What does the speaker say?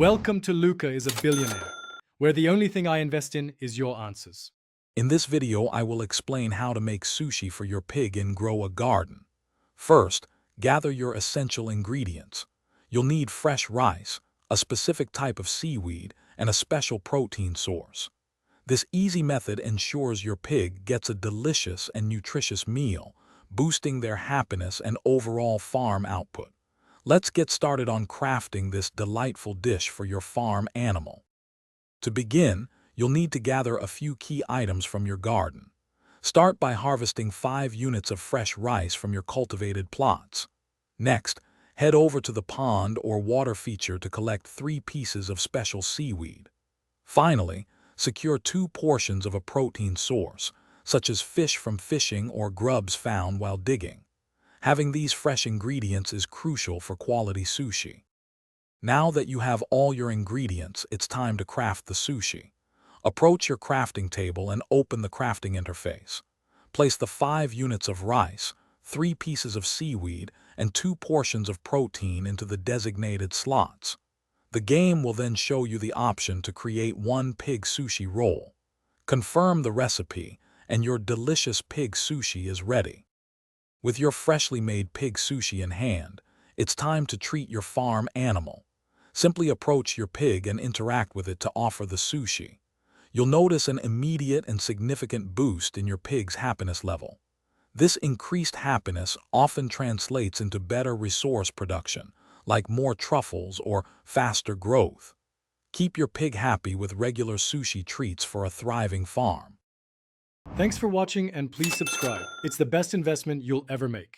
Welcome to Luca is a Billionaire, where the only thing I invest in is your answers. In this video, I will explain how to make sushi for your pig and grow a garden. First, gather your essential ingredients. You'll need fresh rice, a specific type of seaweed, and a special protein source. This easy method ensures your pig gets a delicious and nutritious meal, boosting their happiness and overall farm output. Let's get started on crafting this delightful dish for your farm animal. To begin, you'll need to gather a few key items from your garden. Start by harvesting 5 units of fresh rice from your cultivated plots. Next, head over to the pond or water feature to collect 3 pieces of special seaweed. Finally, secure 2 portions of a protein source, such as fish from fishing or grubs found while digging. Having these fresh ingredients is crucial for quality sushi. Now that you have all your ingredients, it's time to craft the sushi. Approach your crafting table and open the crafting interface. Place the 5 units of rice, 3 pieces of seaweed, and 2 portions of protein into the designated slots. The game will then show you the option to create 1 pig sushi roll. Confirm the recipe, and your delicious pig sushi is ready. With your freshly made pig sushi in hand, it's time to treat your farm animal. Simply approach your pig and interact with it to offer the sushi. You'll notice an immediate and significant boost in your pig's happiness level. This increased happiness often translates into better resource production, like more truffles or faster growth. Keep your pig happy with regular sushi treats for a thriving farm. Thanks for watching and please subscribe. It's the best investment you'll ever make.